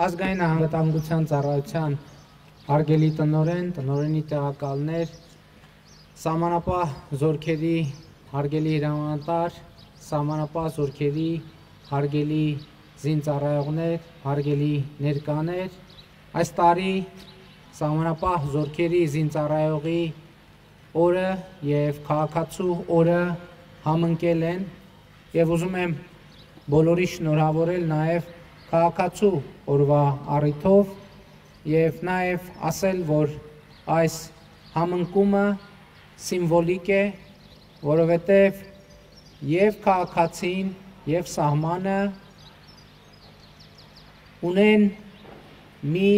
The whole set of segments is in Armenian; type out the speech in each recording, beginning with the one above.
Ազգային անվտանգության ծառայության հարգելի տնօրեն, տնօրենի տեղակալներ, սահմանապահ զորքերի հարգելի հրամանատար, սահմանապահ զորքերի հարգելի զինծառայողներ, հարգելի ներկաներ, այս տարի սահմանապահ զորքերի զինծառայողի օրը եւ քաղաքացու օրը համընկել են եւ ուզում եմ բոլորի շնորհավորել նաեւ քաղաքացու օրվա առիթով եւ նաեւ ասել, որ այս համընկումը սիմվոլիկ է, որովհետեւ եւ քաղաքացին եւ սահմանը ունեն մի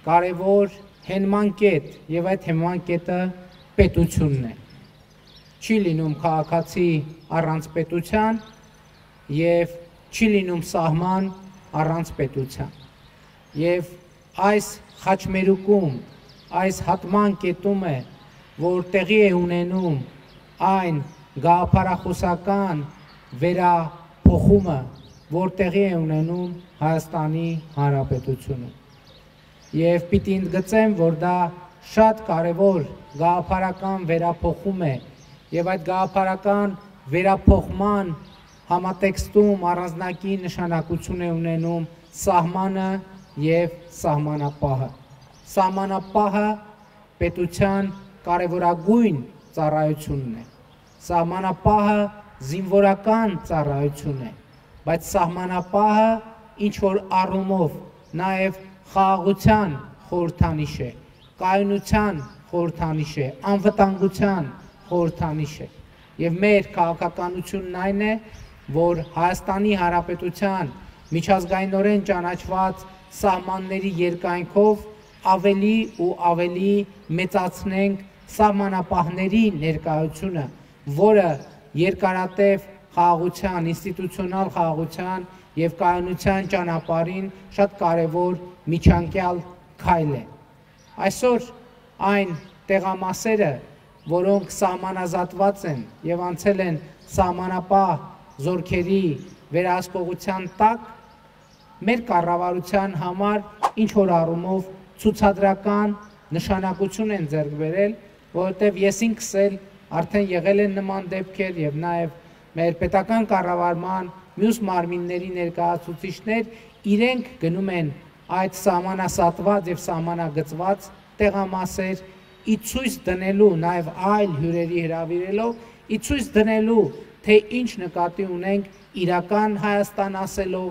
կարևոր հենման կետ եւ այդ հենման կետը պետությունն է։ Չի լինում քաղաքացի առանց պետության եւ չի լինում սահման առանց պետության։ Եվ այս խաչմերուկում, այս հատման կետում է, որ տեղի է ունենում այն գաղափարախոսական վերափոխումը, որ տեղի է ունենում Հայաստանի Հանրապետությունում։ Եվ պիտի ընդգծեմ, որ դա շատ կարևոր գաղափարական վերափոխում է, եւ այդ գաղափարական վերափոխման համատեքստում առանձնակի նշանակություն է ունենում սահմանը եւ սահմանապահը։ Սահմանապահը պետության կարևորագույն ծառայությունն է։ Սահմանապահը զինվորական ծառայություն է, բայց սահմանապահը ինչ որ առումով նաեւ խաղաղության խորհրդանիշ է, կայունության խորհրդանիշ է, անվտանգության խորհրդանիշ է։ Եվ մեր քաղաքականությունն այն է, որ Հայաստանի Հանրապետության միջազգայինորեն ճանաչված սահմանների երկայնքով ավելի ու ավելի մեծացնենք սահմանապահների ներկայությունը, որը երկարատև խաղաղության, ինստիտուցիոնալ խաղաղության եւ կայունության ճանապարհին շատ կարեւոր միջանկյալ քայլ է։ Այսօր այն տեղամասերը, որոնք սահմանազատված են եւ անցել են սահմանապահ զորքերի վերահսկողության տակ, մեր կառավարության համար ինչ որ առումով ցուցադրական նշանակություն են ձեռք բերել, որովհետեւ ես ինքս էլ արդեն եղել են նման դեպքեր եւ նաեւ մեր պետական կառավարման մյուս մարմինների ներկայացուցիչներ իրենք գնում են այդ սահմանասատված եւ սահմանագծված տեղամասեր ի ցույց դնելու նաեւ այլ հյուրերի հրավիրելով, ի ցույց դնելու թե ինչ նկատի ունենք իրական Հայաստան ասելով,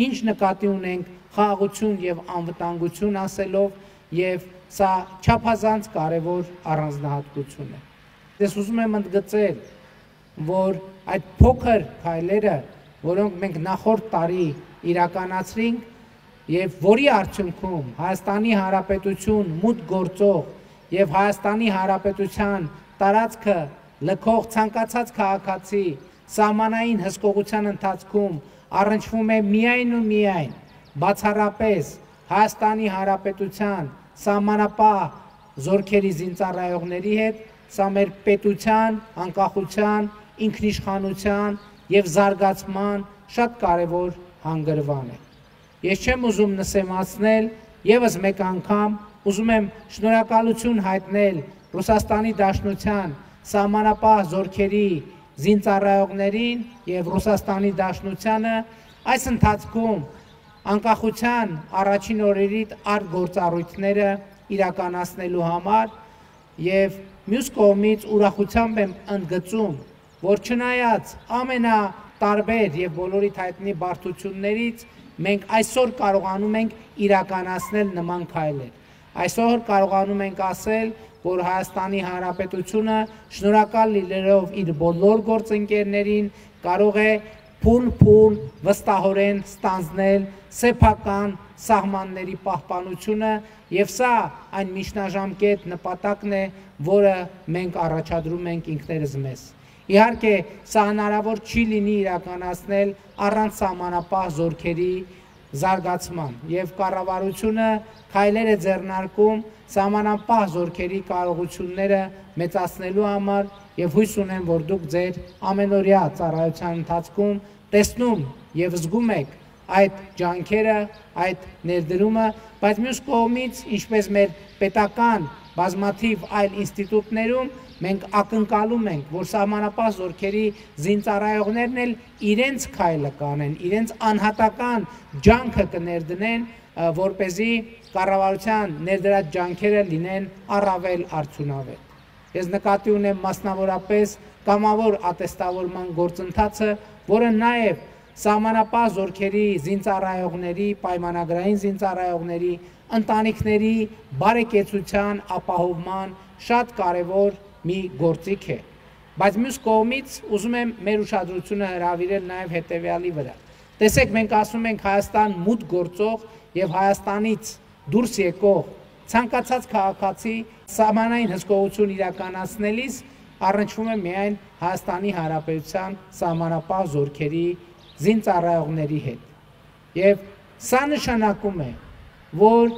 ինչ նկատի ունենք խաղաղություն եւ անվտանգություն ասելով եւ սա չափազանց կարեւոր առանձնահատկություն է։ Ես ուզում եմ ընդգծել, որ այդ փոքր քայլերը, որոնք մենք նախորդ տարի իրականացրինք եւ որի արդյունքում Հայաստանի Հանրապետություն մուտք գործող եւ Հայաստանի Հանրապետության տարածքը լքող ցանկացած քաղաքացի սահմանային հսկողության ընթացքում առնչվում է միայն ու միայն բացառապես Հայաստանի Հանրապետության սահմանապահ զորքերի զինծառայողների հետ, սա մեր պետության, անկախության, ինքնիշխանության եւ զարգացման շատ կարեւոր հանգրվան է։ Ես չեմ ուզում նսեմացնել, եւս մեկ անգամ ուզում եմ շնորհակալություն հայտնել Ռուսաստանի Դաշնության սահմանապահ զորքերի զինծառայողներին եւ Ռուսաստանի Դաշնությանը այս ընթացքում անկախության առաջին օրերից արտգործառույթները իրականացնելու համար եւ մյուս կողմից ուրախությամբ եմ ընդգծում, որ չնայած ամենատարբեր եւ բոլորիդ հայտնի բարդություններից մենք այսօր կարողանում ենք իրականացնել նման քայլեր։ Այսօր կարողանում ենք ասել, որ Հայաստանի Հանրապետությունը շնորհակալ լինելով իր բոլոր գործընկերներին կարող է փուլ վստահորեն ստանձնել սեփական սահմանների պահպանությունը եւ սա այն միջնաժամկետ նպատակն է, որը մենք առաջադրում ենք ինքներս մեզ։ Իհարկե, սա հնարավոր չի լինի իրականացնել առանց սահմանապահ զորքերի զարգացման եւ կառավարությունը քայլեր է ձեռնարկում սահմանապահ զորքերի կարողությունները մեծացնելու համար եւ հույս ունեմ, որ դուք ձեր ամենօրյա ծառայության ընթացքում տեսնում եւ զգում եք այդ ջանքերը, այդ ներդրումը, բայց մյուս կողմից, ինչպես մեր պետական բազմաթիվ այլ ինստիտուտներում, մենք ակնկալում ենք, որ սահմանապահ զորքերի զինծառայողներն էլ իրենց քայլը կանեն, իրենց անհատական ջանքը կներդնեն, որպեսզի կառավարության ներդրած ջանքերը լինեն առավել արդյունավետ։ Ես նկատի ունեմ մասնավորապես կամավոր ատեստավորման գործընթացը, որը նաև սահմանապահ զորքերի զինծառայողների, պայմանագրային զինծառայողների, ընտանիքների բարեկեցության ապահովման շատ կարևոր մի գործիք է, բայց մյուս կողմից ուզում եմ մեր ուշադրությունը հրավիրել նաև հետևյալի վրա։ Տեսեք, մենք ասում ենք Հայաստան մուտք գործող եւ Հայաստանից դուրս եկող ցանկացած քաղաքացի սահմանային հսկողություն իրականացնելիս առնչվում է միայն Հայաստանի Հանրապետության սահմանապահ զորքերի զինծառայողների հետ։ Եվ սա նշանակում է, որ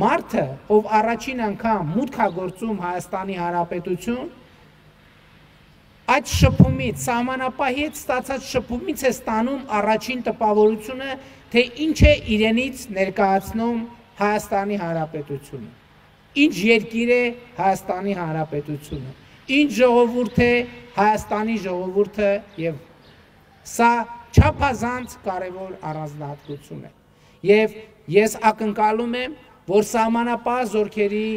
մարդը, ով առաջին անգամ մուտք է գործում Հայաստանի Հանրապետություն, այդ շփումից, սահմանապահի հետ ստացած շփումից է ստանում առաջին տպավորությունը, թե ինչ է իրենից ներկայացնում Հայաստանի Հանրապետությունը, ինչ երկիր է Հայաստանի Հանրապետությունը, ինչ ժողովուրդ է Հայաստանի ժողովուրդը, եւ սա չափազանց կարևոր առանձնահատկություն է։ Եվ ես ակնկալում եմ, որ սահմանապահ զորքերի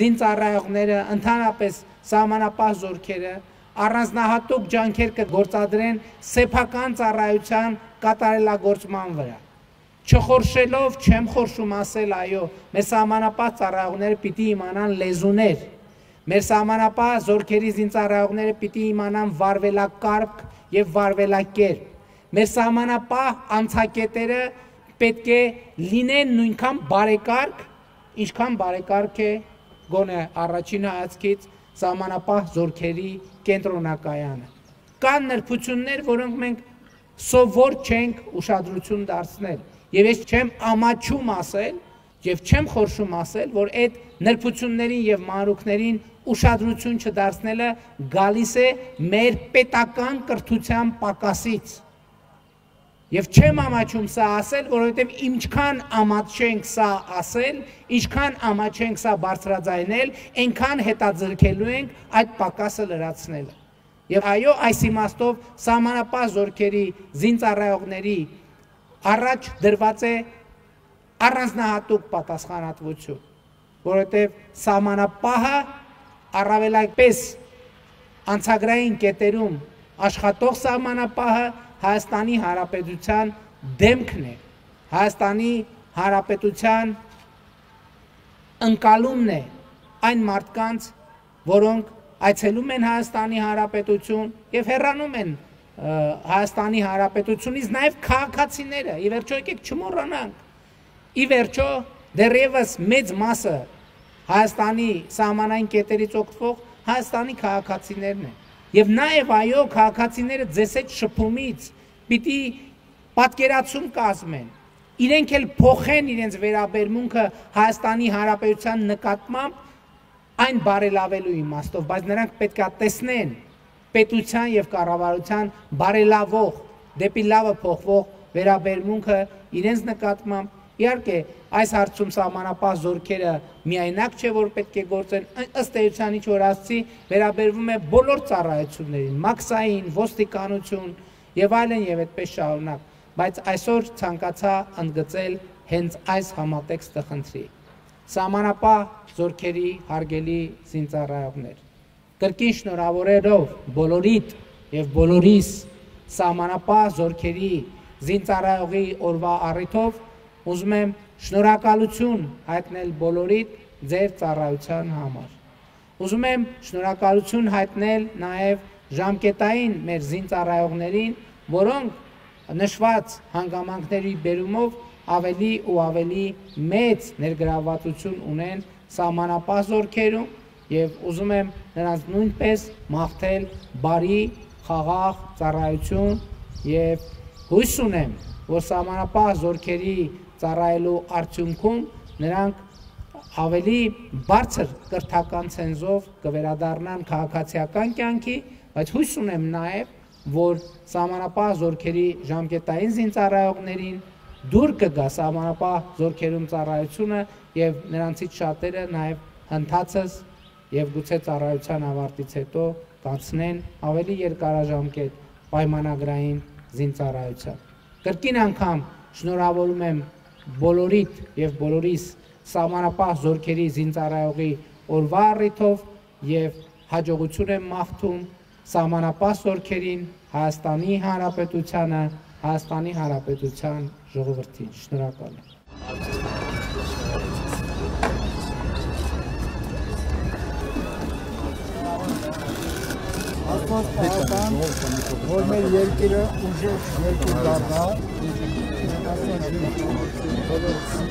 զինծառայողները, ընդհանրապես սահմանապահ զորքերը առանձնահատուկ ջանքեր կգործադրեն սեփական ծառայության կատարելագործման վրա։ Չխորշելով, չեմ խորշում ասել, այո, մեր սահմանապահ ծառայողները պիտի իմանան լեզուներ, մեր սահմանապահ զորքերի զինծառայողները պիտի իմանան վարվելակարգ եւ վարվելակերպ, մեր սահմանապահ անցակետերը պետք է լինեն նույնքան բարեկարգ, ինչքան բարեկարգ է գոնե առաջին հայացքից սահմանապահ զորքերի կենտրոնակայանը։ Կան նրբություններ, որոնք մենք սովոր չենք ուշադրություն դարձնել։ Եվ ես չեմ ամաչում ասել, եւ չեմ խորշում ասել, որ այդ նրբություններին եւ մանրուքներին ուշադրություն չդարձնելը գալիս է մեր պետական կրթության պակասից։ Եվ չեմ ամաչում սա ասել, որովհետև ինչքան ամաչենք սա ասել, ինչքան ամաչենք սա բարձրաձայնել, այնքան հետաձգելու ենք այդ պակասը լրացնելը։ Եվ այո, այս իմաստով սահմանապահ զորքերի զինծառայողների առաջ դրված է առանձնահատուկ պատասխանատվություն, որովհետև սահմանապահը առավելապես անցագրային կետերում աշխատող սահմանապահը Հայաստանի Հանրապետության դեմքն է, Հայաստանի Հանրապետության ընկալումն է այն մարդկանց, որոնք այցելում են Հայաստանի Հանրապետություն եւ հեռանում են Հայաստանի Հանրապետությունից, նաև քաղաքացիները, ի վերջո եկեք չմոռանանք, ի վերջո դեռևս մեծ մասը Հայաստանի սահմանային կետերից օգտվող Հայաստանի քաղաքացիներն են։ Եվ նաև այո, քաղաքացիները ձեզ հետ շփումից պիտի պատկերացում կազմեն, իրենք էլ փոխեն իրենց վերաբերմունքը Հայաստանի Հանրապետության նկատմամբ այն բարելավելու իմաստով, բայց նրանք պետք է տեսնեն պետության եւ կառավարության բարելավող, դեպի լավը փոխվող վերաբերմունքը իրենց նկատմամբ։ Իհարկե, այս հարցում սահմանապահ զորքերը միայնակ չէ, որ պետք է գործեն, ըստ էության ինչ որ ասացի, վերաբերվում է բոլոր ծառայություններին, մաքսային, ոստիկանություն եւ այլն եւ այդպես շարունակ, բայց այսօր ցանկացա ընդգծել հենց այս համատեքստը խնդրի։ Սահմանապահ զորքերի հարգելի զինծառայողներ, կրկին շնորհավորելով բոլորիդ եւ բոլորիս սահմանապահ զորքերի զինծառայողի օրվա առիթով ուզում եմ շնորհակալություն հայտնել բոլորիդ ձեր ծառայության համար։ Ուզում եմ շնորհակալություն հայտնել նաև ժամկետային մեր զինծառայողներին, որոնք նշված հանգամանքների բերումով ավելի ու ավելի մեծ ներգրավվածություն ունեն սահմանապահ զորքերում եւ ուզում եմ նրանց նույնպես մաղթել բարի, խաղաղ ծառայություն եւ հույս ունեմ, որ սահմանապահ զորքերի ծառայելու արդյունքում նրանք ավելի բարձր կրթական ցենզով կվերադառնան քաղաքացիական կյանքի, բայց հույս ունեմ նաև, որ սահմանապահ զորքերի ժամկետային զինծառայողներին դուր կգա սահմանապահ զորքերում ծառայությունը եւ նրանցից շատերը նաեւ ընթացս եւ գուցե ծառայության ավարտից հետո կանցնեն ավելի երկարաժամկետ պայմանագրային զինծառայության։ Կրկին անգամ շնորհավորում եմ բոլորիդ եւ բոլորիս սահմանապահ զորքերի զինծառայողի օրվա առիթով եւ հաջողություն եմ մաղթում սահմանապահ զորքերին, Հայաստանի Հանրապետությանը, Հայաստանի Հանրապետության ժողովրդին։ Շնորհակալ եմ։ Աստված պահական, որ մեր երկիրը ուժեղ երկիր դառնա,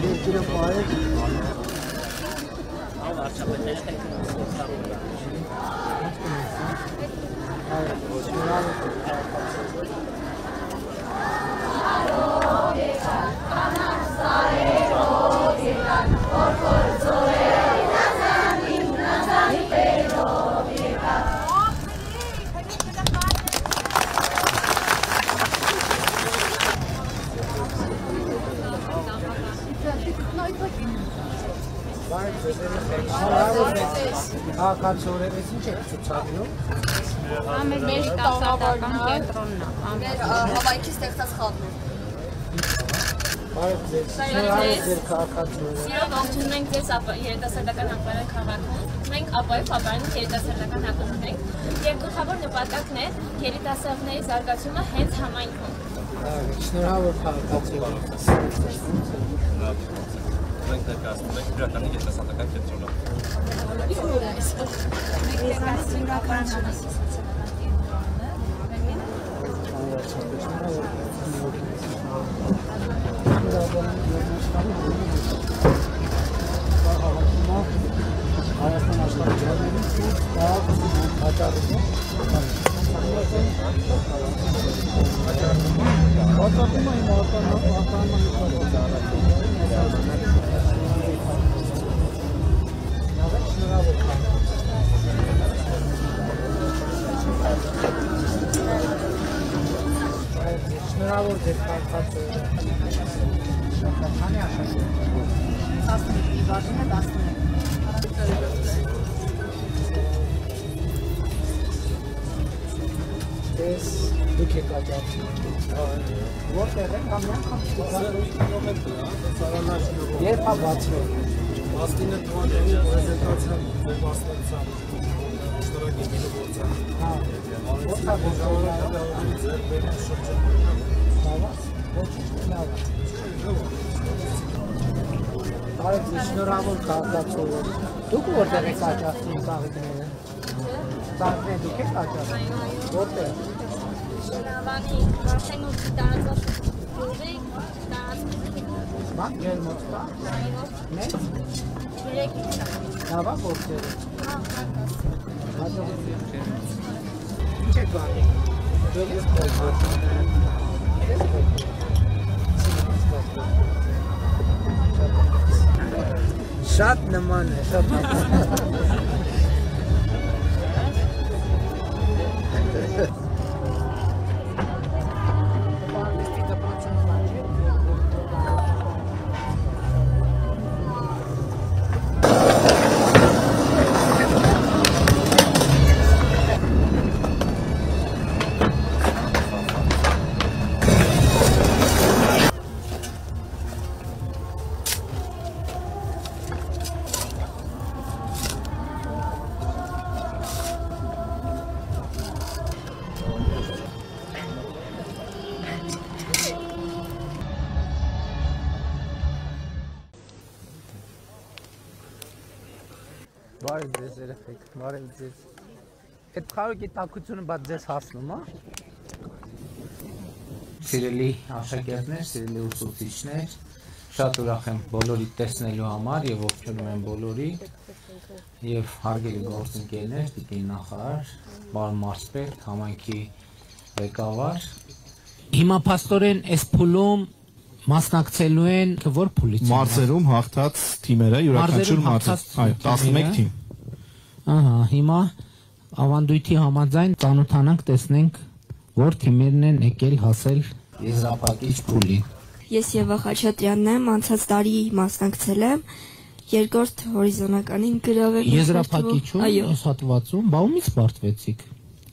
երկիրը պահեք։ Հակացորերից ինչ եք ցուցադրում։ Մեր երիտասարդական կենտրոնն է։ Մեր հավայքի ստեղծած խաղն է։ Բարև ձեզ։ Ձեր քաղաքացիները։ Սիրով ողջունում ենք ձեզ երիտասարդական ապարել քաղաքում։ Մենք ապայով ապարել երիտասարդական ակումբն ենք եւ գլխավոր նպատակն է երիտասարդների զարգացումը հենց համայնքում։ Շնորհավոր քաղաքացիներ։ Մենք ներկայացնում ենք Բրիտանիայի երիտասարդական կենտրոնը։ Հայաստան աշխարհի ժողովրդի Շնորհավոր ձեր քաղաքացիները։ Քանի աշխատում։ 11 Ես դուք եք աջակցում։ Որտեղ եք կամ երբ է բացվել։ 19 թվականի պրեզենտացիան մասնակցության շնորհակալություն գործան։ Հա։ Որտեղ գործողությունները ձեր բերել շրջան։ լավ է։ Բարև ձեզ, շնորհավոր քաղաքացիներ։ Դուք որտեղ եք աջակցում ծաղիկները։ Ծաղիկները դուք եք աջակցում։ Որտեղ։ Շնորհակալի արդեն ու տարածված ուղի տարածված։ Բա ջեր մոտ կա։ Մեծ։ 3 Լավ է գործերը։ Հա, Հաջողություն։ Ինչ եք անում։ Դուք եք գործում։ Շատ նման է, շատ նման։ Բարև ձեզ երեխեք, բարև ձեզ։ Այդ խարուկի տակությունը բաց ձեզ հասնում, հա։ Սիրելի աշակերտներ, սիրելի ուսուցիչներ, շատ ուրախ եմ բոլորի տեսնելու համար եւ ողջունում եմ բոլորի եւ հարգելի գործընկերներ, տիկին նախարար, պարոն մարզպետ, համայնքի ղեկավար։ Հիմա փաստորեն այս փուլում մասնակցելու են որ փուլից։ Մարզերում հաղթած թիմերը յուրաքանչյուր մարզ, այո, 11 թիմ։ Ահա, հիմա ավանդույթի համաձայն ծանոթանանք, տեսնենք որ թիմերն են եկել հասել եզրափակիչ փուլին։ Ես Եվա Խաչատրյանն եմ, անցած տարի մասնակցել եմ, երկրորդ հորիզոնականին գրավ եմ։ Եզրափակիչում, այս հատվածում, բա ումից պարտվեցիք։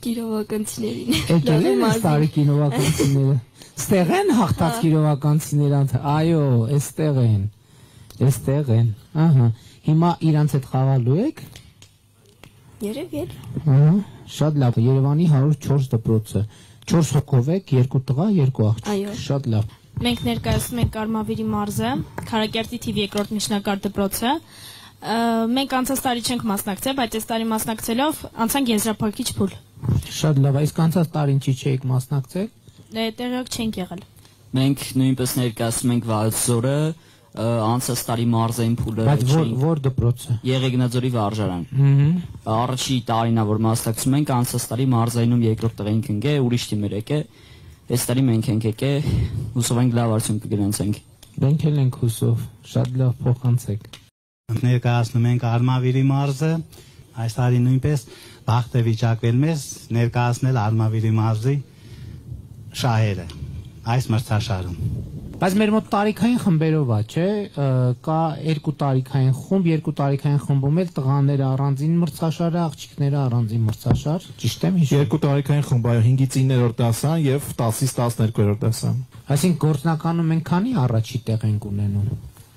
Կիրովականցիներին։ Եկել են այս տարի կիրովականցիները։ Ստեղ են հաղթած կիրովականցիները, այո, էստեղ են, ահա, հիմա իրանց հետ խաղալու եք։ Երև։ Շատ լավ, Երևանի 104 դպրոցը, 4 հոգով եք, 2 տղա, 2 աղջիկ, շատ լավ։ Մենք ներկայացնում ենք Արմավիրի մարզը, Քարակերտի թիվ 2-րդ միջնակարգ դպրոցը։ Մենք անցած տարի չենք մասնակցել, բայց այս տարի մասնակցելով անցանք եզրափակիչ փուլ։ Շատ լավ, իսկ անցած տարին չի չեք մասնակցել։ Տեղյակ չենք եղել։ Մենք նույնպես ներկայացնում ենք Վարդզորը, անցած տարի մարզային փուլը։ Բայց որ դպրոցը։ Եղեգնաձորի վարժարան։ Առաջի տարին է որ մասնակցում ենք, անցած տարի մարզայինում երկրորդ տեղ ենք ընկել, ուրիշ թիմեր եկե։ Այս տարի մենք ենք եկել, հուսով ենք լավ արդյունք կգրանցենք։ Մենք էլ ենք հուսով, շատ լավ փոխանցեք։ Ներկայացնում ենք Արմավիրի մարզը, այս տարի նույնպես բախտ է վիճակվել մեզ ներկայացնել Արմավիրի մարզի շահերը այս մրցաշարում։ Բայց մեր մոտ տարիքային խմբերով է, չէ՞, կա 2 տարիքային խումբ, 2 տարիքային խմբում էլ տղաները առանձին մրցաշար, աղջիկները առանձին մրցաշար, ճիշտ եմ հիշում։ 2 տարիքային խումբ, այո, 5-ից 9-րդ դասան եւ 10-ից 12-րդ դասան։ Այսինքն գործնականում մենք քանի առաջի տեղ ենք ունենում։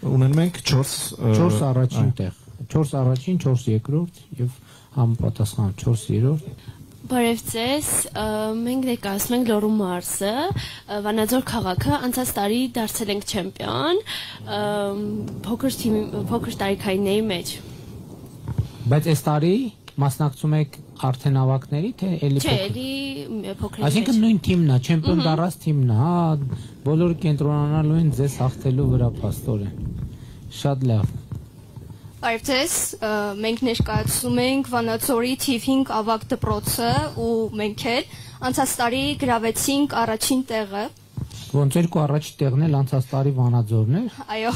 Ունենում ենք 4 առաջին տեղ, 4 առաջին, 4 երկրորդ եւ համապատասխան 4 երրորդ։ Բարև ձեզ, մենք ներկայացնում ենք Լոռու մարզը, Վանաձոր քաղաքը, անցած տարի դարձել ենք չեմպիոն, փոքր տարիքայինների մեջ։ Բայց այս տարի մասնակցում եք արդեն ավակների, թե էլի փոքր։ Չէ, էլի փոքրի մեջ։ Այսինքն նույն թիմն է, չեմպիոն դառած թիմն է, հա, բոլորը կենտրոնանալու են ձեզ հաղթելու վրա փաստորեն։ Շատ լավ։ Բարև ձեզ, մենք ներկայացնում ենք Վանաձորի թիվ 5 ավագ դպրոցը ու մենք էլ անցած տարի գրավեցինք առաջին տեղը։ Ոնց երկու առաջի տեղն էլ անցած տարի Վանաձորն էր։ Այո։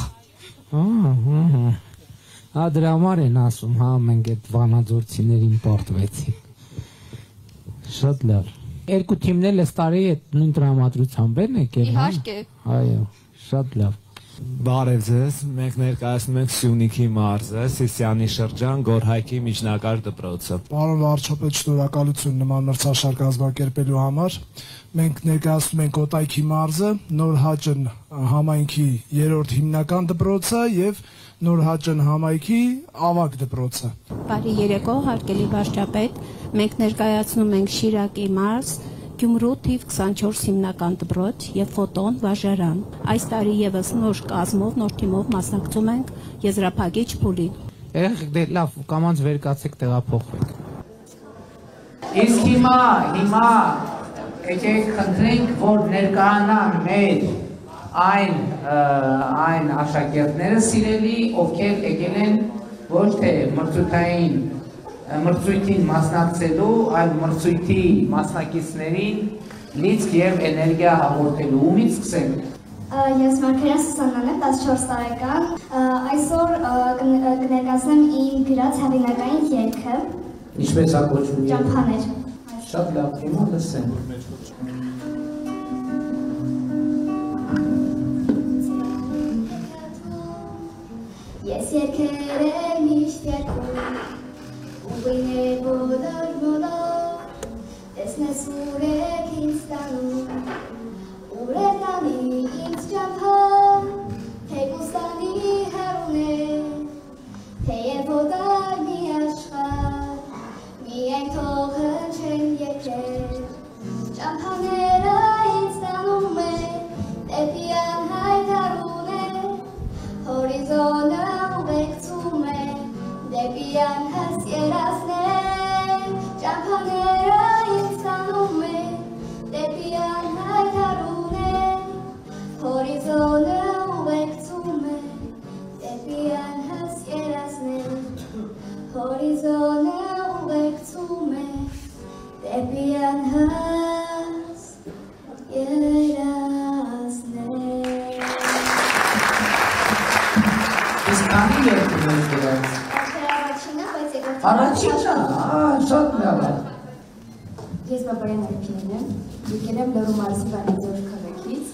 Հա դրա համար են ասում, հա մենք այդ վանաձորցիներին պարտվեցինք։ Շատ լավ։ Երկու թիմն էլ այս տարի այդ նույն տրամադրությամբ են եկել։ Իհարկե։ Այո, շատ լավ։ Բարև ձեզ, մենք ներկայացնում ենք Սյունիքի մարզը, Սիսիանի շրջան, Գորհայքի միջնակարգ դպրոցը։ Պարոն վարչապետ, շնորհակալություն նման մրցաշար կազմակերպելու համար։ Մենք ներկայացնում ենք Կոտայքի մարզը, Նորհաճն համայնքի 3-րդ հիմնական դպրոցը եւ Նորհաճն համայնքի ավագ դպրոցը։ Բարի երեկո, հարգելի վարչապետ, մենք ներկայացնում ենք Շիրակի մարզ, Գյումրու թիվ 24 հիմնական դպրոց եւ Ֆոտոն վարժարան։ Այս տարի եւս նոր կազմով, նոր թիմով մասնակցում ենք եզրափակիչ փուլին։ Երեք դե լավ, կամանց վեր կացեք տեղափոխվեք։ Իսկ հիմա եկեք խնդրենք, որ ներկայանան մեր այն աշակերտները սիրելի, ովքեր եկել են ոչ թե մրցույթին մասնակցելու, այլ մրցույթի մասնակիցներին լիցք եւ էներգիա հաղորդելու։ Ումից սկսենք։ Ես Մարգարիտ Սուսաննան եմ, 14 տարեկան։ Այսօր կներկայացնեմ իմ գրած հեղինակային երգը։ Ինչպես է կոչվում։ Ճամփաներ։ Շատ լավ, հիմա լսենք։ Ես երգերը միշտ երգում, ուղիներ բոլոր, տեսնես ուր եք ինձ տանում, ուր է տանի ինձ ճամփան, թեկուզ տանի հեռուն է, թեև օտար մի աշխարհ, միայն թող հնչեն երգեր, ճամփաները ինձ տանում է, դեպի անհայտ հարուն է, հորիզոնը ուղեկցում է, դեպի անհաս երազներ, ճամփաները ինձ տանում է, դեպի անհայտ հարուն է, հորիզոնը ուղեկցում է, դեպի անհաս երազներ, հորիզոնը ուղեկցում է, դեպի անհաս երազներ։ Իսկ քանի երգ ունես գրած։ Առաջինը, շատ լավ է։ Ես Բաբարյան Արփինեն եմ, եկել եմ Լոռու մարզի Վանաձոր քաղաքից։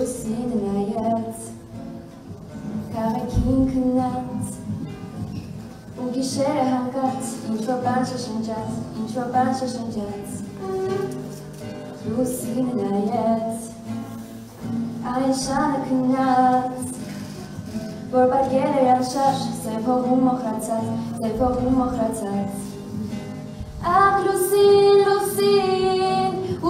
լուսին նայեց, քաղաքին քնած, ու գիշերը հանգած, ինչ-որ բան շշնջաց, լուսին նայեց, այն շանը քնած, որ բարգել էր անշարժ, սև հողում մոխրացած, Ախ լուսին,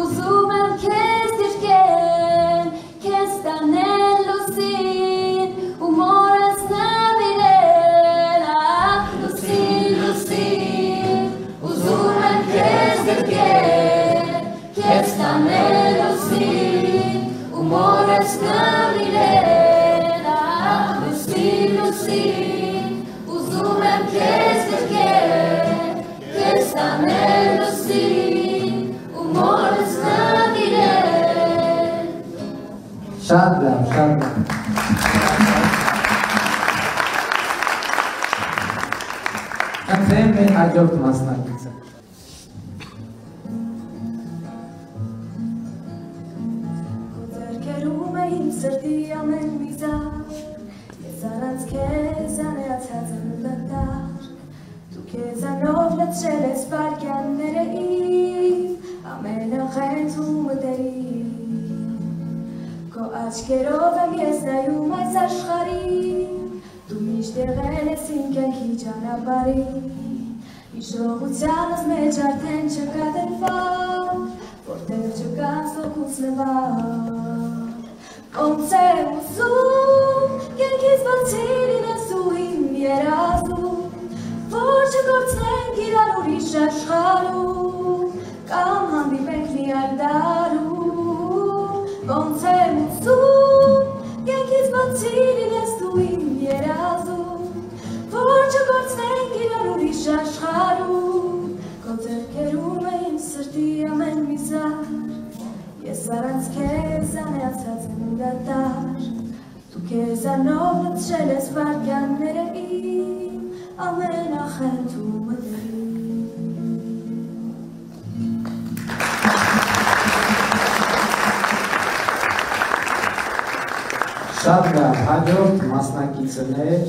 ուզում եմ քեզ դիրքեն, քեզ տանել լուսին, ու մորս նավիրել, Ախ լուսին, ուզում եմ քեզ դիրքեն, քեզ տանել լուսին, ու մորս նավիրել, Ախ լուսին, ուզում եմ քեզ դիրքեն, Կեստանել լուսին ու մորս նավիրել Շատ լավ Կնդրեմ մեր հաջորդ մասնակիցը Քո ձեռքերում է իմ սրտի ամեն մի զար Ես առանց քեզ անեացած եմ դատարկ Քեզանով լցրել ես վարկյանները իմ ամենախենթումը դերիմ Քո աչքերով եմ ես նայում այս աշխարհին Դու միշտ եղել ես իմ կյանքի ճանապարհին Իշխողությանս մեջ արդեն չկա դրվագ Որտեղ չկա սոքուց նվագ Ոնց եմ ուզում կյանքից բացի լինես ու իմ երազում Որ չգործնենք իրար ուրիշ աշխարհում Կամ հանդիպենք մի այլ դարում Ոնց եմ ուզում կյանքից բացի լինես դու իմ երազում Որ չգործնենք իրար ուրիշ աշխարհում Քո ձեռքերում է իմ սրտի ամեն մի զար Ես առանց քեզ անեացած եմ դատարկ Դու քեզանով լցրել ես վարկյանները իմ ամենախենթումը Շատ լավ, հաջորդ մասնակիցներ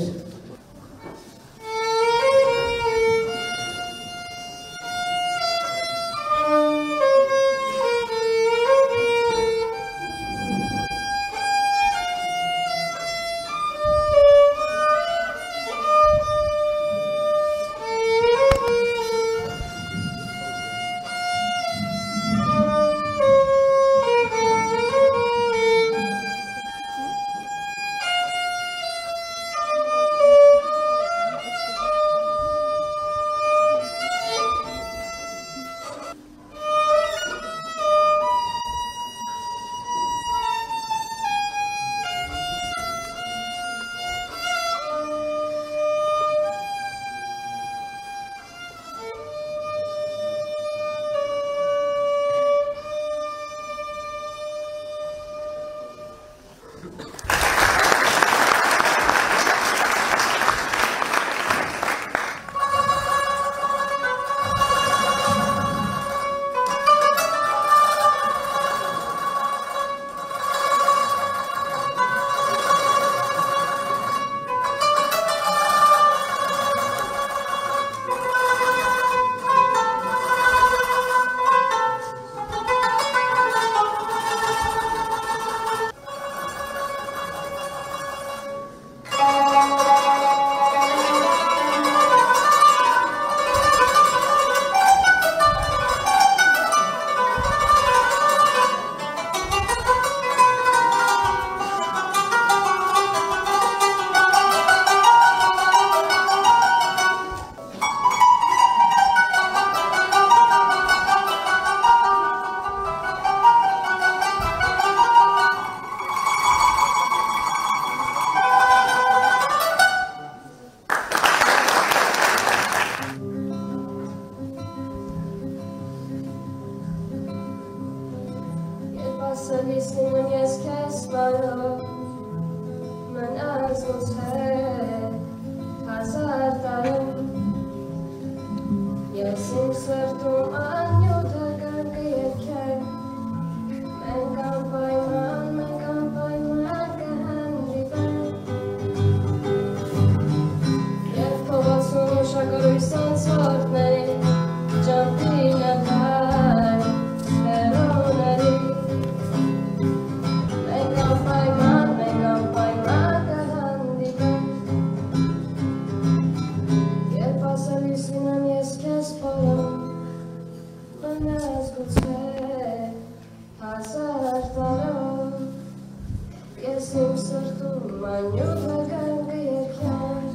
իմ սրտում անյութ նկանգը երկյար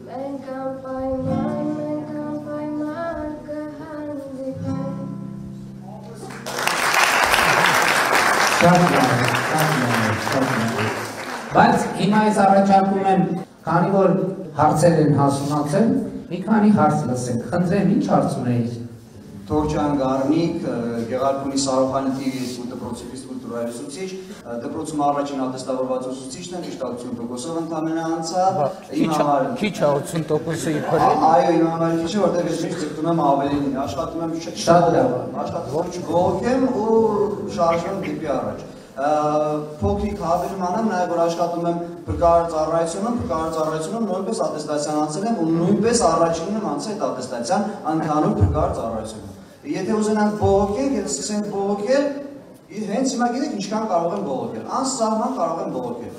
Մենք անպայման կհանդիպենք Բայց հիմա ես առաջարկում եմ, քանի որ հարցեր են հասունացել, մի քանի հարց լսենք, խնդրեմ, ինչ հարց ունեիք։ Թորջան Գառնիկ, Գեղարքունի Սարոխանյանի դպրոցի ֆիզկուլտուրայի ուսուցիչ, դպրոցում առաջին ատեստավորված ուսուցիչն եմ, միշտ 80%-ով ընդամենը անցա։ Քիչ է 80%-ը իբրի։ Այո, իմ համար քիչ է, որտեղ ես միշտ ձգտում եմ ավելին, աշխատում եմ շատ լավ, աշխատում չբողոքեմ ու շարժվում դեպի առաջ։ Փոքրիկ հավելում անեմ, նաև որ աշխատում եմ բրգարար ծառայությունում նույնպես ատեստացիան անցել եմ ու նույնպես առաջինն եմ անցել այդ ատեստացիան ընդհանուր բրգարար ծառայությունում։ Եթե ուզենանք բողոքել, եթե սկսենք բողոքել, հենց հիմա գիտեք ինչքան կարող են բողոքել, անսահման կարող են բողոքել։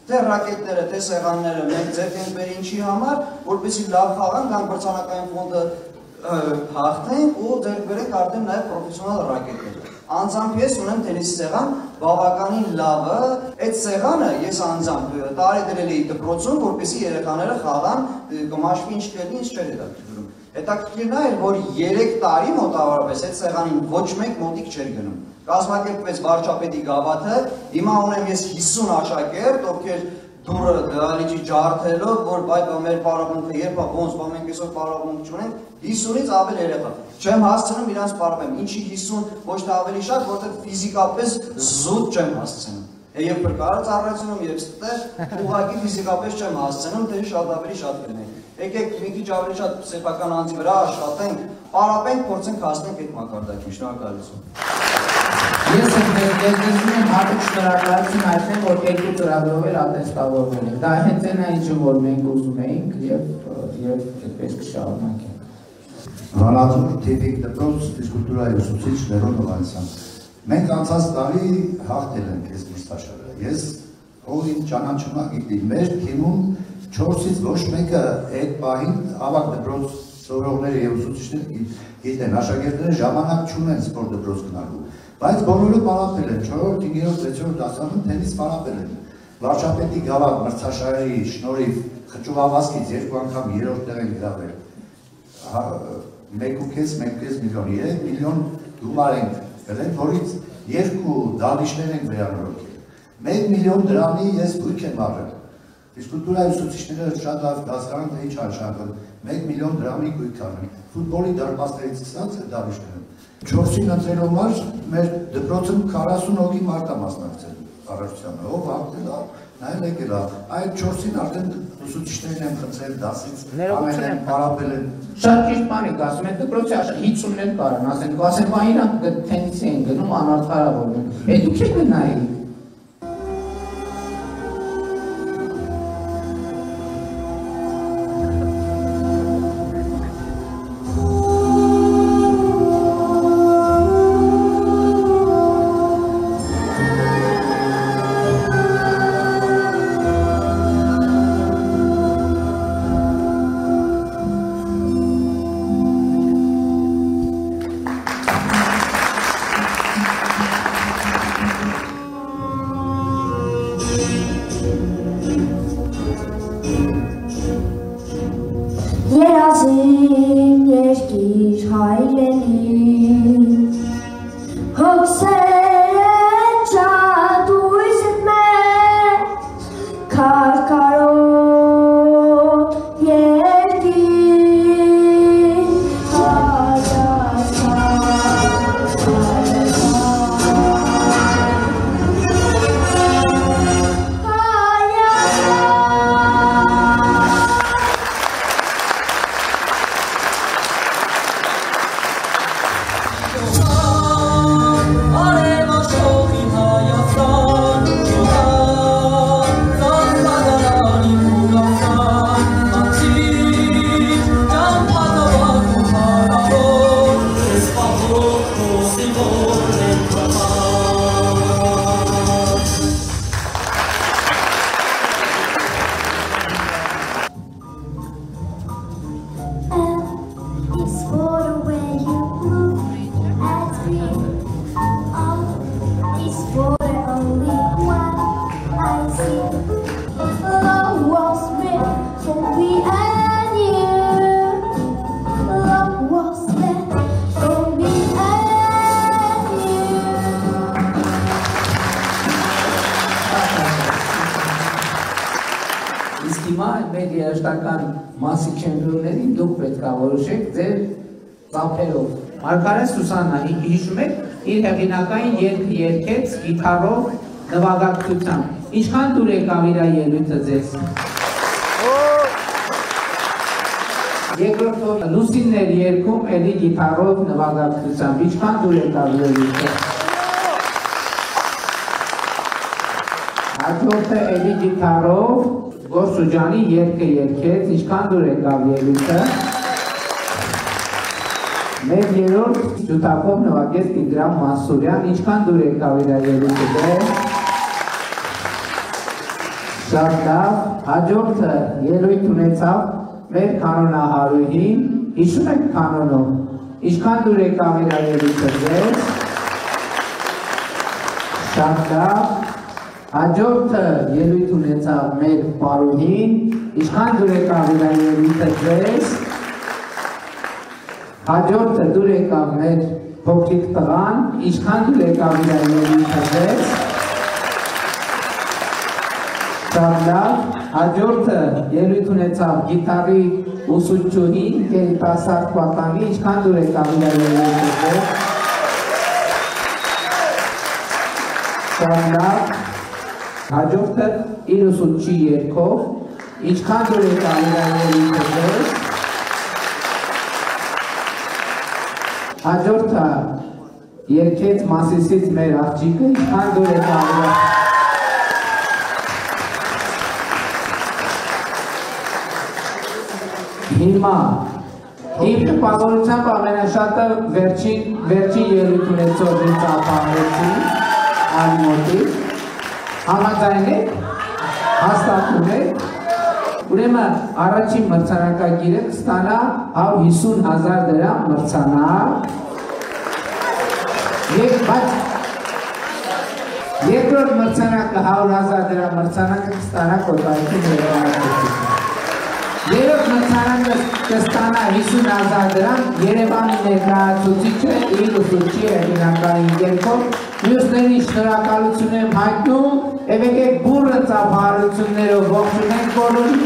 Թե ռակետները, թե սեղանները մենք ձեռք ենք բերել ինչի համար, որպեսզի լավ խաղանք, գանք մրցանակային ֆոնդը հաղթենք ու ձեռք բերենք արդեն նաև պրոֆեսիոնալ ռակետներ։ Անձամբ ես ունեմ տենիսի սեղան, բավականին լավը, այդ սեղանը ես անձամբ տարեդրել էի դպրոցում, որպեսզի երեխաները խաղան, կմաշվի ինչ կերնի, ինչ չէր հետաքրքրում։ Հետաքրքիրն է, որ 3 տարի մոտավորապես այդ սեղանին ոչ մեկ մոտիկ չէր գնում։ Կազմակերպվեց վարչապետի գավաթը, հիմա ունեմ ես 50 աշակերտ, ովքեր դուրը դալիճի ջարդելով, որ բայ մեր պարապմունքը երբ ոնց մենք այսօր պարապմունք չունենք, 50-ից ավել երեխա։ Չեմ հասցնում իրանց պարապեմ, ինչի 50 ոչ թե ավելի շատ, որտեղ ֆիզիկապես զուտ չեմ հասցնում։ Եվ բրգարար ծառայությունում, եւ ստեղ ուղղակի ֆիզիկապես չեմ հասցնում, թե շատ ավելի շատ կլինի։ Եկեք մի քիչ ավելի շատ սեփական անձի վրա աշխատենք, պարապենք, փորձենք հասնենք այդ մակարդակին։ Շնորհակալություն։ Ես եմ հատուկ շնորհակալություն հայտնեմ, որ երկու ծրագրով էր ատեստավորվել ենք։ Դա հենց այն է, ինչը որ մենք ուզում էինք եւ այդպես կշարունակենք։ Հանածուր թեփիկ դպրոց ֆիզկուլտուրայի ուսուցիչ Լևոն Հովհաննիսյան։ Մենք անցած տարի հաղթել ենք այս մրցաշարը։ Ես ով իմ ճանաչումը գիտի, մեր թիմում 4-ից ոչ մեկը այդ պահին ավագ դպրոց սովորողները եւ ուսուցիչները գիտեն, աշակերտները ժամանակ չունեն սպորտ դպրոց գնալու։ Բայց բոլորը պարապել են, 4-րդ, 5-րդ, 6-րդ դասարանում տենիս պարապել են։ Վարչապետի գավաթ մրցաշարերի շնորհիվ խճուղավազքից 2 անգամ 3-րդ տեղ են գրավել։ 1.5 միլիոն, 3 միլիոն դոլար ենք գնել, որից 2 դահլիճներ ենք վերանորոգել։ 1 միլիոն դրամի ես գույք եմ առել։ Ֆիզկուլտուրայի ուսուցիչները շատ լավ հասկանում թե ինչ արժանացել 1 միլիոն դրամի գույք առել։ Ֆուտբոլի դարպասներից սկսած դահլիճները։ 4-ին ընտրելու համար մեր դպրոցում 40 հոգի մարդ է մասնակցել առաջությանը, ով հաղթել է, նայել եկել է, այդ 4-ին արդեն ուսուցիչներն են խնդրել դասից, ամեն են պարապել են։ Շատ ճիշտ բան եք ասում, այդ դպրոցի 50-ներ կարան, ասենք, բա իրանք թենիսի են գնում, անարդարավոր են, դուք եք նայեք։ Love was meant for me and you. Love was meant for me and you. Իսկ հիմա մեր երաժշտական մասի չեմպիոններին դուք պետք է որոշեք ձեր ծափերով։ Մարգարետ Սուսաննա, հիշում եք, իր հեղինակային երգը երգեց գիտարով նվագակցությամբ։ Ինչքան դուր եկավ իր ելույթը ձեզ։ Երկրորդ Լուսինն էր երգում էլի գիտարով նվագակցությամբ։ Ինչքան դուր եկավ ելույթը։ Հաջորդը էլի գիտարով Գորսուջանի երգը երգեց, ինչքան դուր եկավ ելույթը։ Մեր երրորդ ջութակով նվագեց Տիգրան Մանսուրյան, ինչքան դուր եկավ իր ելույթը։ Շատ լավ, հաջորդը ելույթ ունեցավ մեր կանոնահարույհին, հիշում եք կանոնով, ինչքան դուր եկավ իր ելույթը ձեզ։ Շատ լավ, հաջորդը ելույթ ունեցավ մեր պարուհին, ինչքան դուր եկավ իր ելույթը ձեզ։ Հաջորդը դուր եկավ մեր փոքրիկ տղան, ինչքան դուր եկավ իր ելույթը ձեզ։ Շատ լավ, հաջորդը ելույթ ունեցավ գիտարի ուսուցչուհին, երիտասարդ պատանի, ինչքան դուր եկավ իր ելույթը ձեզ։ Շատ լավ, հաջորդը իր ուսուցչի երգով, ինչքան դուր եկավ իր ելույթը ձեզ։ Հաջորդը երգեց Մասիսից մեր աղջիկը, ինչքան դուր եկավ իր Հիմա իմ տպավորությամբ ամենաշատը վերջին ելույթ ունեցողի ծափահարեցի Ալմոտի։ Համաձայն եք, հաստատում եք, ուրեմն առաջին մրցանակակիրը կստանա 150,000 դրամ մրցանակ, երկրորդ մրցանակը 100,000 դրամ մրցանակը կստանա Կոտայքի հրապարակություն։ Երրորդ մրցանակը կստանա 50,000 դրամ Երևանի ներկայացուցիչը իր ուսուցչի հեղինակային երգով։ Մյուսներին շնորհակալություն եմ հայտնում, եւ եկեք բուռը ծափահարություններով ողջունենք բոլորին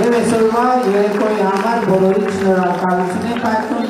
եւ այսօրվա երեկոյի համար բոլորին շնորհակալություն եմ հայտնում։